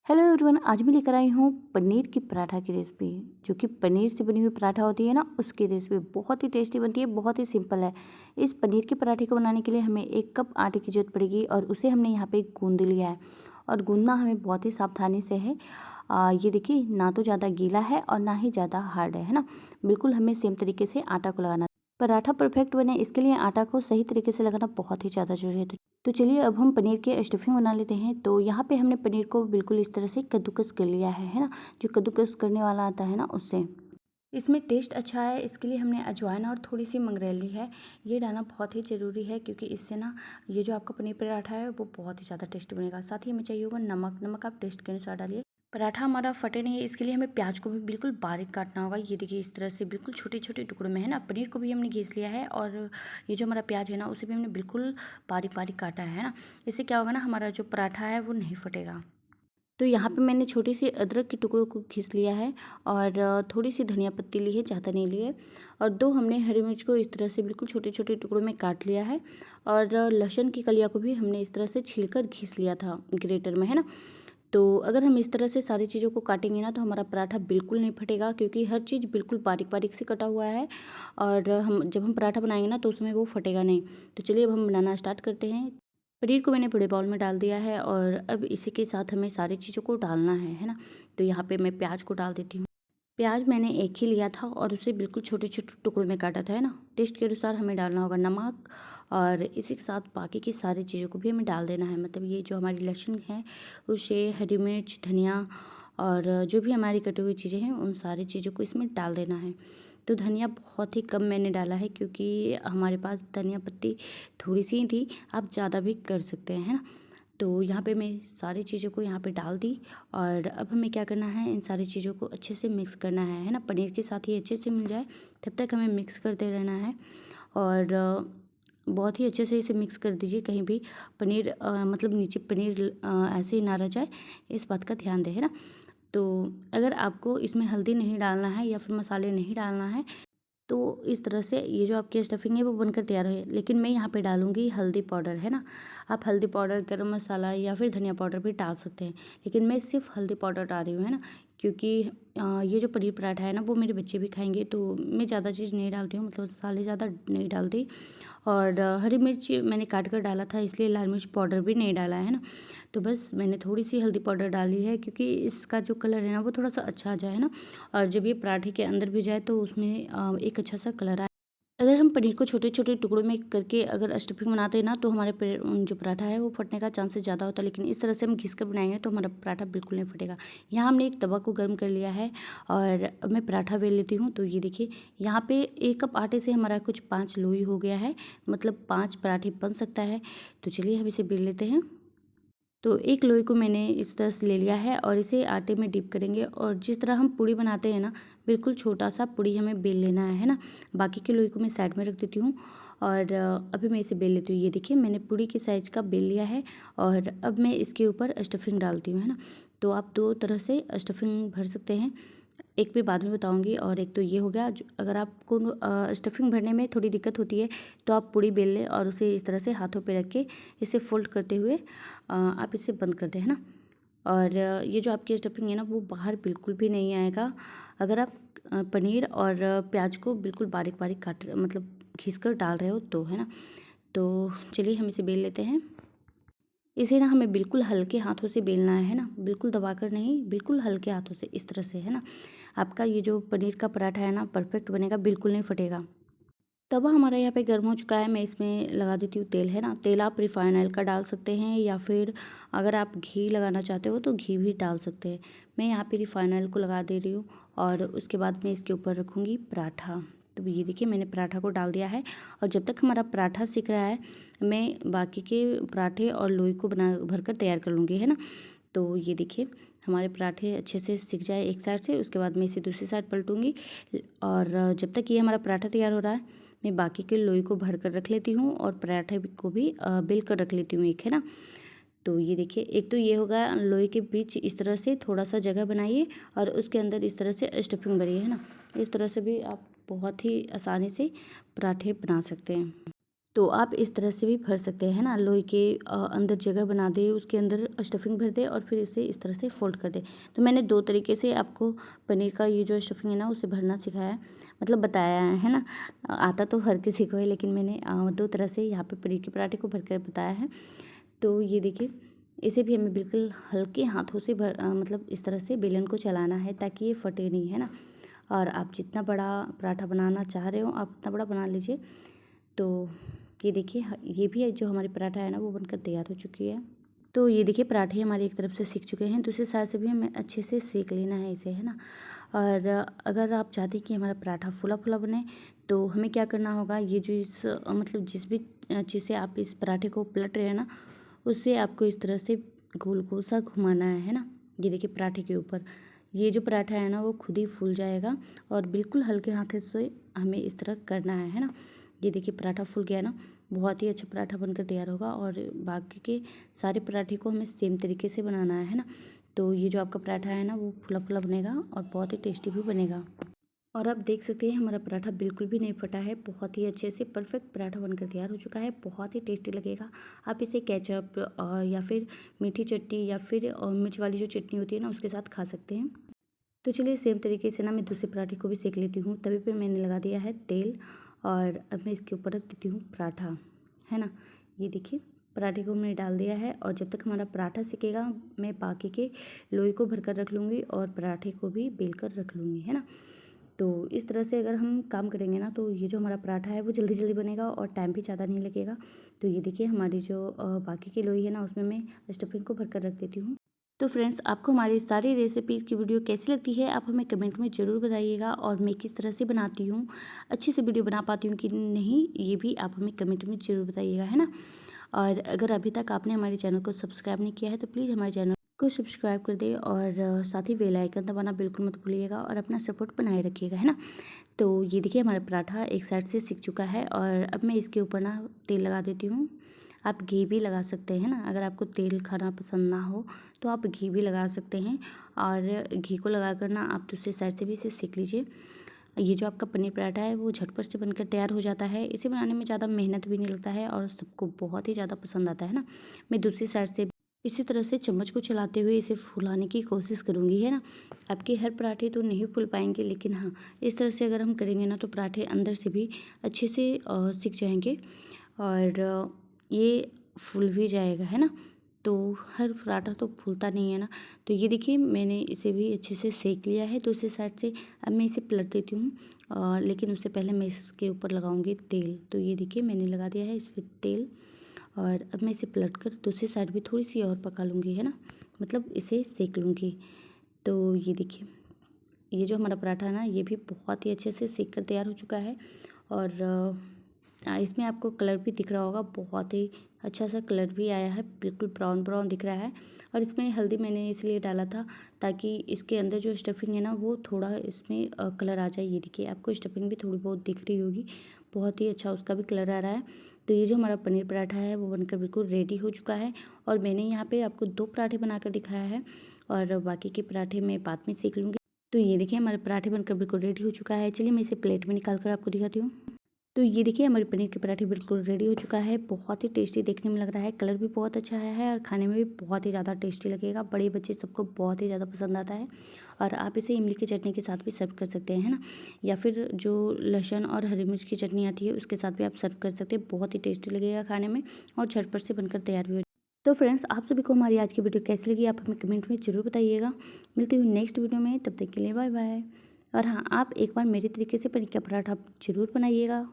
Hello everyone, आज मैं लेकर आई हूँ पनीर की पराठा की रेसिपी। जो कि पनीर से बनी हुई पराठा होती है ना, उसकी रेसिपी बहुत ही टेस्टी बनती है, बहुत ही सिंपल है। इस पनीर के पराठे को बनाने के लिए हमें 1 कप आटे की ज़रूरत पड़ेगी और उसे हमने यहाँ पे गूँध लिया है। और गूँधना हमें बहुत ही सावधानी से है। ये देखिए, ना तो ज़्यादा गीला है और ना ही ज़्यादा हार्ड है ना। बिल्कुल हमें सेम तरीके से आटा को लगाना। पराठा परफेक्ट बने इसके लिए आटा को सही तरीके से लगाना बहुत ही ज़्यादा ज़रूरी है। तो चलिए अब हम पनीर के स्टफिंग बना लेते हैं। तो यहाँ पे हमने पनीर को बिल्कुल इस तरह से कद्दूकस कर लिया है ना। जो कद्दूकस करने वाला आता है ना, उससे इसमें टेस्ट अच्छा है। इसके लिए हमने अजवाइन और थोड़ी सी मंगरेली है, ये डालना बहुत ही ज़रूरी है, क्योंकि इससे ना ये जो आपका पनीर पराठा है वो बहुत ही ज़्यादा टेस्टी बनेगा। साथ ही हमें चाहिए होगा नमक। नमक आप टेस्ट के अनुसार डालिए। पराठा हमारा फटे नहीं, इसके लिए हमें प्याज को भी बिल्कुल बारीक काटना होगा। ये देखिए, इस तरह से बिल्कुल छोटे छोटे टुकड़ों में है ना। पनीर को भी हमने घिस लिया है और ये जो हमारा प्याज है ना, उसे भी हमने बिल्कुल बारीक बारीक काटा है ना। इससे क्या होगा ना, हमारा जो पराठा है वो नहीं फटेगा। तो यहाँ पे मैंने छोटी सी अदरक के टुकड़ों को घिस लिया है और थोड़ी सी धनिया पत्ती ली है, ज़्यादा नहीं ली है। और 2 हमने हरी मिर्च को इस तरह से बिल्कुल छोटे छोटे टुकड़ों में काट लिया है। और लहसुन की कलियाँ को भी हमने इस तरह से छीलकर घिस लिया था ग्रेटर में, है ना। तो अगर हम इस तरह से सारी चीज़ों को काटेंगे ना, तो हमारा पराठा बिल्कुल नहीं फटेगा, क्योंकि हर चीज़ बिल्कुल बारीक बारीक से कटा हुआ है। और हम जब हम पराठा बनाएंगे ना, तो उसमें वो फटेगा नहीं। तो चलिए अब हम बनाना स्टार्ट करते हैं। पनीर को मैंने बड़े बाउल में डाल दिया है और अब इसी के साथ हमें सारी चीज़ों को डालना है ना। तो यहाँ पे मैं प्याज को डाल देती हूँ। प्याज मैंने एक ही लिया था और उसे बिल्कुल छोटे छोटे टुकड़ों में काटा था, है ना। टेस्ट के अनुसार हमें डालना होगा नमक और इसी के साथ बाकी की सारी चीज़ों को भी हमें डाल देना है। मतलब ये जो हमारी लहसुन है, उसे हरी मिर्च, धनिया और जो भी हमारी कटी हुई चीज़ें हैं, उन सारी चीज़ों को इसमें डाल देना है। तो धनिया बहुत ही कम मैंने डाला है, क्योंकि हमारे पास धनिया पत्ती थोड़ी सी ही थी। आप ज़्यादा भी कर सकते हैं, है ना। तो यहाँ पे मैं सारी चीज़ों को यहाँ पे डाल दी। और अब हमें क्या करना है, इन सारी चीज़ों को अच्छे से मिक्स करना है ना। पनीर के साथ ही अच्छे से मिल जाए तब तक हमें मिक्स करते रहना है। और बहुत ही अच्छे से इसे मिक्स कर दीजिए, कहीं भी पनीर मतलब नीचे पनीर ऐसे ही ना रह जाए, इस बात का ध्यान दें, है ना। तो अगर आपको इसमें हल्दी नहीं डालना है या फिर मसाले नहीं डालना है, तो इस तरह से ये जो आपकी स्टफिंग है वो बनकर तैयार है। लेकिन मैं यहाँ पे डालूँगी हल्दी पाउडर, है ना। आप हल्दी पाउडर, गरम मसाला या फिर धनिया पाउडर भी डाल सकते हैं, लेकिन मैं सिर्फ हल्दी पाउडर डाल रही हूँ, है ना। क्योंकि ये जो पनीर पराठा है ना, वो मेरे बच्चे भी खाएंगे, तो मैं ज़्यादा चीज़ नहीं डालती हूँ, मतलब मसाले ज़्यादा नहीं डालती। और हरी मिर्च मैंने काट कर डाला था, इसलिए लाल मिर्च पाउडर भी नहीं डाला है ना। तो बस मैंने थोड़ी सी हल्दी पाउडर डाली है, क्योंकि इसका जो कलर है ना, वो थोड़ा सा अच्छा आ जाए ना। और जब ये पराठे के अंदर भी जाए तो उसमें एक अच्छा सा कलर आए। अगर हम पनीर को छोटे छोटे टुकड़ों में करके अगर स्टफिंग बनाते हैं ना, तो हमारे जो पराठा है वो फटने का चांसेस ज़्यादा होता है। लेकिन इस तरह से हम घिस कर बनाएंगे तो हमारा पराठा बिल्कुल नहीं फटेगा। यहाँ हमने एक तवा को गर्म कर लिया है और अब मैं पराठा बेल लेती हूँ। तो ये देखिए, यहाँ पे 1 कप आटे से हमारा कुछ 5 लोई हो गया है, मतलब 5 पराठे बन सकता है। तो चलिए हम इसे बेल लेते हैं। तो एक लोई को मैंने इस तरह से ले लिया है और इसे आटे में डिप करेंगे। और जिस तरह हम पूड़ी बनाते हैं ना, बिल्कुल छोटा सा पूड़ी हमें बेल लेना है ना। बाकी के लोई को मैं साइड में रख देती हूँ और अभी मैं इसे बेल लेती हूँ। ये देखिए, मैंने पूड़ी के साइज़ का बेल लिया है और अब मैं इसके ऊपर स्टफिंग डालती हूँ, है ना। तो आप 2 तरह से स्टफिंग भर सकते हैं, एक मैं बाद में बताऊंगी। और एक तो ये हो गया, अगर आपको स्टफिंग भरने में थोड़ी दिक्कत होती है, तो आप पूड़ी बेल लें और उसे इस तरह से हाथों पे रख के इसे फोल्ड करते हुए आप इसे बंद कर दें, है ना। और ये जो आपकी स्टफिंग है ना, वो बाहर बिल्कुल भी नहीं आएगा, अगर आप पनीर और प्याज को बिल्कुल बारीक बारीक काट मतलब घिस कर डाल रहे हो तो, है ना। तो चलिए हम इसे बेल लेते हैं। इसे ना हमें बिल्कुल हल्के हाथों से बेलना है ना, बिल्कुल दबाकर नहीं, बिल्कुल हल्के हाथों से इस तरह से, है ना। आपका ये जो पनीर का पराठा है ना, परफेक्ट बनेगा, बिल्कुल नहीं फटेगा। तवा हमारा यहाँ पे गर्म हो चुका है, मैं इसमें लगा देती हूँ तेल, है ना। तेल आप रिफाइन ऑयल का डाल सकते हैं या फिर अगर आप घी लगाना चाहते हो तो घी भी डाल सकते हैं। मैं यहाँ पे रिफाइन ऑयल को लगा दे रही हूँ और उसके बाद मैं इसके ऊपर रखूँगी पराठा। तो ये देखिए, मैंने पराठा को डाल दिया है और जब तक हमारा पराठा सिक रहा है, मैं बाकी के पराठे और लोई को बना भर कर तैयार कर लूँगी, है ना। तो ये देखिए, हमारे पराठे अच्छे से सिक जाए एक साइड से, उसके बाद मैं इसे दूसरी साइड पलटूँगी। और जब तक ये हमारा पराठा तैयार हो रहा है, मैं बाकी के लोई को भर कर रख लेती हूँ और पराठे को भी बेल कर रख लेती हूँ एक, है ना। तो ये देखिए, एक तो ये होगा, लोई के बीच इस तरह से थोड़ा सा जगह बनाइए और उसके अंदर इस तरह से स्टफिंग भरिए, है ना। इस तरह से भी आप बहुत ही आसानी से पराठे बना सकते हैं। तो आप इस तरह से भी भर सकते हैं, है ना। लोई के अंदर जगह बना दे, उसके अंदर स्टफिंग भर दे और फिर इसे इस तरह से फोल्ड कर दे। तो मैंने 2 तरीके से आपको पनीर का ये जो स्टफिंग है ना उसे भरना सिखाया है, मतलब बताया है ना। आता तो हर किसी को है, लेकिन मैंने 2 तरह से यहाँ पे पनीर के पराठे को भरकर बताया है। तो ये देखिए, इसे भी हमें बिल्कुल हल्के हाथों से मतलब इस तरह से बेलन को चलाना है ताकि ये फटे नहीं, है ना। और आप जितना बड़ा पराठा बनाना चाह रहे हो आप उतना बड़ा बना लीजिए। तो ये देखिए, ये भी जो हमारी पराठा है ना वो बनकर तैयार हो चुकी है। तो ये देखिए, पराठे हमारी एक तरफ से सिक चुके हैं, दूसरी साइड से भी हमें अच्छे से सेक लेना है इसे, है ना। और अगर आप चाहते हैं कि हमारा पराठा फुला फुला बने तो हमें क्या करना होगा, ये जो मतलब जिस भी चीज़ से आप इस पराठे को पलट रहे हैं ना उससे आपको इस तरह से गोल गोल सा घुमाना है ना। ये देखिए, पराठे के ऊपर ये जो पराठा है ना वो खुद ही फूल जाएगा और बिल्कुल हल्के हाथ से हमें इस तरह करना है ना। ये देखिए, पराठा फूल गया ना, बहुत ही अच्छा पराठा बनकर तैयार होगा। और बाकी के सारे पराठे को हमें सेम तरीके से बनाना है ना। तो ये जो आपका पराठा है ना वो फुला फुला बनेगा और बहुत ही टेस्टी भी बनेगा। और आप देख सकते हैं हमारा पराठा बिल्कुल भी नहीं फटा है, बहुत ही अच्छे से परफेक्ट पराठा बनकर तैयार हो चुका है, बहुत ही टेस्टी लगेगा। आप इसे केचप या फिर मीठी चटनी या फिर मिर्च वाली जो चटनी होती है ना उसके साथ खा सकते हैं। तो चलिए, सेम तरीके से ना मैं दूसरे पराठे को भी सेक लेती हूँ। तवे पे मैंने लगा दिया है तेल और अब मैं इसके ऊपर रख देती हूँ पराठा, है ना। ये देखिए, पराठे को मैंने डाल दिया है और जब तक हमारा पराठा सिकेगा मैं बाकी के लोई को भरकर रख लूँगी और पराठे को भी बेल कर रख लूँगी, है ना। तो इस तरह से अगर हम काम करेंगे ना तो ये जो हमारा पराठा है वो जल्दी जल्दी बनेगा और टाइम भी ज़्यादा नहीं लगेगा। तो ये देखिए, हमारी जो बाकी की लोई है ना उसमें मैं स्टफिंग को भरकर रख देती हूँ। तो फ्रेंड्स, आपको हमारी सारी रेसिपीज़ की वीडियो कैसी लगती है आप हमें कमेंट में ज़रूर बताइएगा। और मैं किस तरह से बनाती हूँ, अच्छे से वीडियो बना पाती हूँ कि नहीं, ये भी आप हमें कमेंट में ज़रूर बताइएगा, है ना। और अगर अभी तक आपने हमारे चैनल को सब्सक्राइब नहीं किया है तो प्लीज़ हमारे चैनल को सब्सक्राइब कर दें और साथ ही बेल आइकन दबाना बिल्कुल मत भूलिएगा और अपना सपोर्ट बनाए रखिएगा, है ना। तो ये देखिए, हमारा पराठा एक साइड से सिक चुका है और अब मैं इसके ऊपर ना तेल लगा देती हूँ। आप घी भी लगा सकते हैं ना, अगर आपको तेल खाना पसंद ना हो तो आप घी भी लगा सकते हैं। और घी को लगा कर ना आप दूसरी साइड से भी इसे सेक लीजिए। ये जो आपका पनीर पराठा है वो झटपट से बनकर तैयार हो जाता है, इसे बनाने में ज़्यादा मेहनत भी नहीं लगता है और सबको बहुत ही ज़्यादा पसंद आता है ना। मैं दूसरी साइड से इसी तरह से चम्मच को चलाते हुए इसे फुलाने की कोशिश करूँगी, है ना। आपके हर पराठे तो नहीं फूल पाएंगे, लेकिन हाँ, इस तरह से अगर हम करेंगे ना तो पराठे अंदर से भी अच्छे से सिक जाएंगे और ये फूल भी जाएगा, है ना। तो हर पराठा तो फूलता नहीं है ना। तो ये देखिए, मैंने इसे भी अच्छे से सेक लिया है दूसरी साइड से। अब मैं इसे पलट देती हूँ लेकिन उससे पहले मैं इसके ऊपर लगाऊंगी तेल। तो ये देखिए, मैंने लगा दिया है इस पर तेल और अब मैं इसे पलट कर दूसरी साइड भी थोड़ी सी और पका लूँगी, है ना, मतलब इसे सेक लूँगी। तो ये देखिए, ये जो हमारा पराठा है ना ये भी बहुत ही अच्छे से सेक कर तैयार हो चुका है। और इसमें आपको कलर भी दिख रहा होगा, बहुत ही अच्छा सा कलर भी आया है, बिल्कुल ब्राउन ब्राउन दिख रहा है। और इसमें हल्दी मैंने इसलिए डाला था ताकि इसके अंदर जो स्टफिंग है ना वो थोड़ा इसमें कलर आ जाए। ये देखिए, आपको स्टफिंग भी थोड़ी बहुत दिख रही होगी, बहुत ही अच्छा उसका भी कलर आ रहा है। तो ये जो हमारा पनीर पराठा है वो बनकर बिल्कुल रेडी हो चुका है। और मैंने यहाँ पे आपको 2 पराठे बनाकर दिखाया है और बाकी के पराठे मैं बाद में सेक लूँगी। तो ये देखिए, हमारे पराठे बनकर बिल्कुल रेडी हो चुका है। चलिए मैं इसे प्लेट में निकाल कर आपको दिखाती हूँ। तो ये देखिए, हमारे पनीर के पराठे बिल्कुल रेडी हो चुका है, बहुत ही टेस्टी देखने में लग रहा है, कलर भी बहुत अच्छा आया है और खाने में भी बहुत ही ज़्यादा टेस्टी लगेगा। बड़े बच्चे सबको बहुत ही ज़्यादा पसंद आता है और आप इसे इमली की चटनी के साथ भी सर्व कर सकते हैं, है ना। या फिर जो लहसुन और हरी मिर्च की चटनी आती है उसके साथ भी आप सर्व कर सकते हैं, बहुत ही टेस्टी लगेगा खाने में और झटपट से बनकर तैयार भी हो। तो फ्रेंड्स, आप सभी को हमारी आज की वीडियो कैसी लगी आप हमें कमेंट में ज़रूर बताइएगा। मिलती हूँ नेक्स्ट वीडियो में, तब तक के लिए बाय बाय। और हाँ, आप एक बार मेरे तरीके से पनीर का पराठा ज़रूर बनाइएगा।